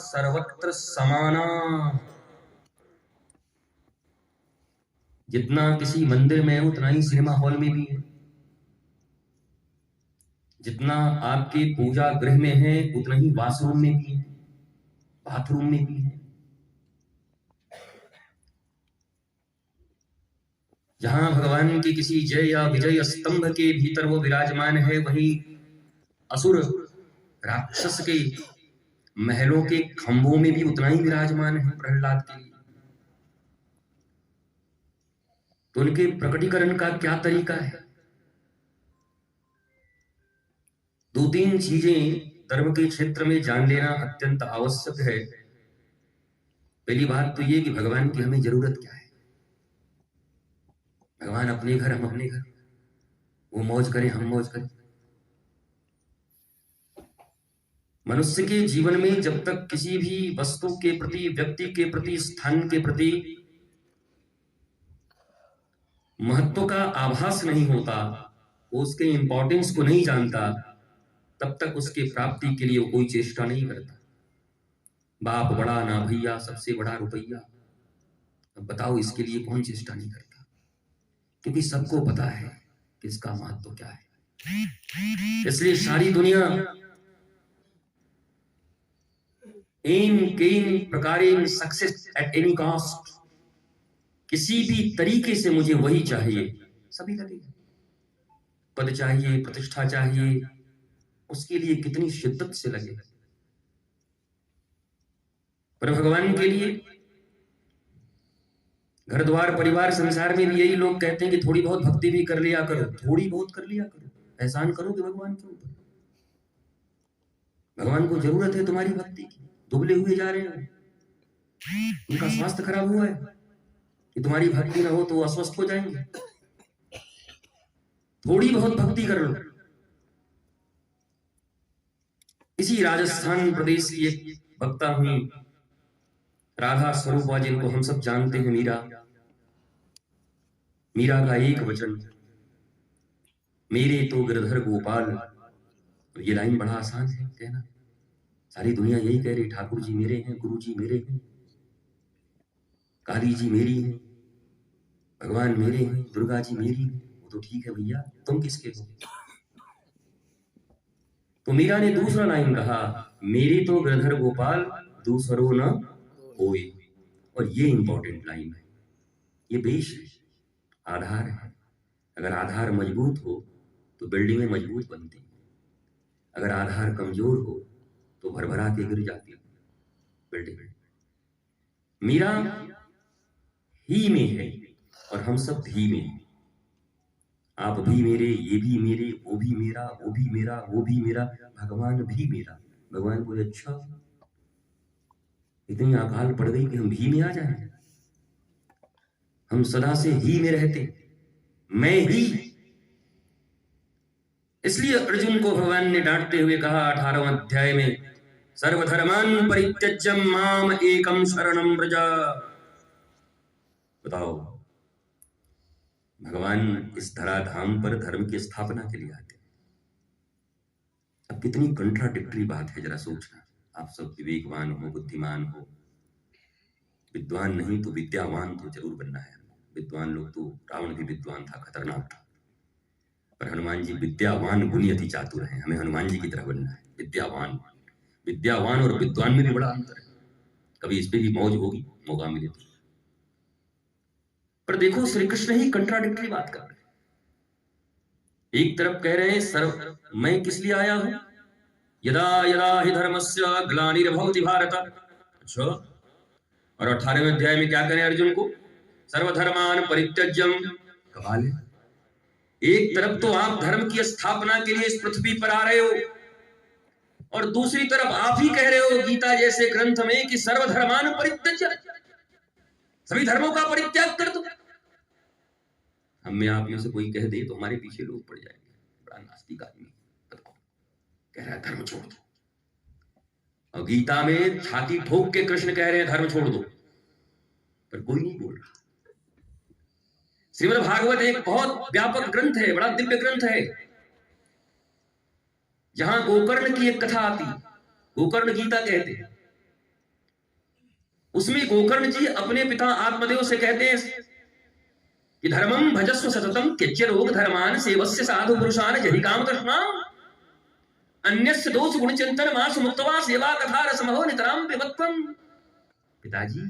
सर्वत्र समाना। जितना किसी मंदिर में है उतना ही सिनेमा हॉल में भी है, जितना आपके पूजा गृह में है उतना ही वाशरूम में भी है, बाथरूम में भी है। जहां भगवान के किसी जय या विजय स्तंभ के भीतर वो विराजमान है, वहीं असुर राक्षस के महलों के खंभों में भी उतना ही विराजमान है प्रहलाद के लिए। तो उनके प्रकटीकरण का क्या तरीका है? दो तीन चीजें धर्म के क्षेत्र में जान लेना अत्यंत आवश्यक है। पहली बात तो ये कि भगवान की हमें जरूरत क्या है। भगवान अपने घर, हम अपने घर, वो मौज करें, हम मौज करें। मनुष्य के जीवन में जब तक किसी भी वस्तु के प्रति, व्यक्ति के प्रति, स्थान के प्रति महत्व का आभास नहीं होता, वो उसके इंपॉर्टेंस को नहीं जानता, तब तक उसके प्राप्ति के लिए वो कोई चेष्टा नहीं करता। बाप बड़ा ना भैया, सबसे बड़ा रुपया। अब बताओ इसके लिए कौन चेष्टा नहीं करता? क्योंकि सबको पता है कि इसका महत्व क्या है। इसलिए सारी दुनिया इन प्रकारेण सक्सेस एट एनी कॉस्ट, किसी भी तरीके से मुझे वही चाहिए, सभी लगे। पद चाहिए, प्रतिष्ठा चाहिए, उसके लिए कितनी शिद्दत से लगे। पर भगवान के लिए घर द्वार परिवार संसार में भी यही लोग कहते हैं कि थोड़ी बहुत भक्ति भी कर लिया करो, थोड़ी बहुत कर लिया करो, एहसान करोगे भगवान के ऊपर। भगवान को जरूरत है तुम्हारी भक्ति की। दुबले हुए जा रहे हो, उनका स्वास्थ्य खराब हुआ है, कि तुम्हारी भक्ति ना हो तो अस्वस्थ हो जाएंगे। थोड़ी बहुत भक्ति कर लो। इसी राजस्थान प्रदेश की एक भक्ता हुई राधा स्वरूपा, जिनको हम सब जानते हैं, मीरा। मीरा का एक वचन, मेरे तो गिरधर गोपाल। तो ये लाइन बड़ा आसान है कहना, सारी दुनिया यही कह रही, ठाकुर जी मेरे हैं, गुरु जी मेरे हैं, काली जी मेरी है, भगवान मेरे हैं, दुर्गा जी मेरी है। वो तो ठीक है भैया, तुम किसके हो? तो मीरा ने दूसरा लाइन कहा, मेरे तो गिरधर गोपाल, दूसरो न कोई। और ये इंपॉर्टेंट लाइन है, ये बेस है, आधार है। अगर आधार मजबूत हो तो बिल्डिंगें मजबूत बनती, अगर आधार कमजोर हो तो भरभरा के गिर जाती बिल्डिंग। मीरा ही में है और हम सब भी में हैं। आप भी मेरे, ये भी मेरे, वो भी मेरा, वो भी मेरा, वो भी मेरा, भगवान भी मेरा। भगवान को अच्छा इतनी अकाल पड़ गई कि हम भी में आ जाएं। हम सदा से ही में रहते, मैं ही। इसलिए अर्जुन को भगवान ने डांटते हुए कहा 18वें अध्याय में, सर्वधर्मान परित्यज्य माम एकम शरणम व्रज। बताओ, भगवान इस धराधाम पर धर्म की स्थापना के लिए आते। अब कितनी कंट्राडिक्टरी बात है, जरा सोचना। आप सब विवेकवान हो, बुद्धिमान हो, विद्वान नहीं तो विद्यावान तो जरूर बनना है। विद्वान लोग तो, रावण भी विद्वान था, खतरनाक था, पर हनुमान जी विद्यावान गुणी अति चातुर हैं। हमें हनुमान जी की तरह बनना है, विद्यावान। विद्यावान और विद्वान में भी बड़ा अंतर है। कभी इस पे भी मौज होगी, मौका मिले तो। पर देखो, श्री कृष्ण ही कंट्राडिक्टरी बात कर रहे हैं। एक तरफ कह रहे हैं सर्व, मैं किस लिए आया हूं, यदा यदा हि धर्मस्य ग्लानिर्भवति भारत। अच्छा, और 18वें अध्याय में क्या करें अर्जुन को, सर्वधर्मान परित्यज्यम। कमाल है, एक तरफ तो आप धर्म की स्थापना के लिए इस पृथ्वी पर आ रहे हो, और दूसरी तरफ आप ही कह रहे हो गीता जैसे ग्रंथ में कि सर्वधर्मान परित्यज्य, सभी धर्मों का परित्याग कर दो। हम में आप में से कोई कह दे तो हमारे पीछे लोग पड़ जाएंगे, बड़ा नास्तिक आदमी, बताओ, कह रहा है धर्म छोड़ दो। और गीता में छाती ठोक के कृष्ण कह रहे हैं धर्म छोड़ दो, पर कोई नहीं बोल रहा। श्रीमद् भागवत एक बहुत व्यापक ग्रंथ है, बड़ा दिव्य ग्रंथ है, जहां गोकर्ण की एक कथा आती, गोकर्ण गीता कहते हैं। उसमें गोकर्ण जी अपने पिता आत्मदेव से कहते हैं कि धर्मम भजस्व सततम त्यज्य रोग धर्मान सेवस्य साधु पुरुषान जहि काम तृष्णाम अन्यस्य दोष गुण चिंतन मास मुक्तवा सेवा कथा रसमहो नितराम पिबत्वम। पिताजी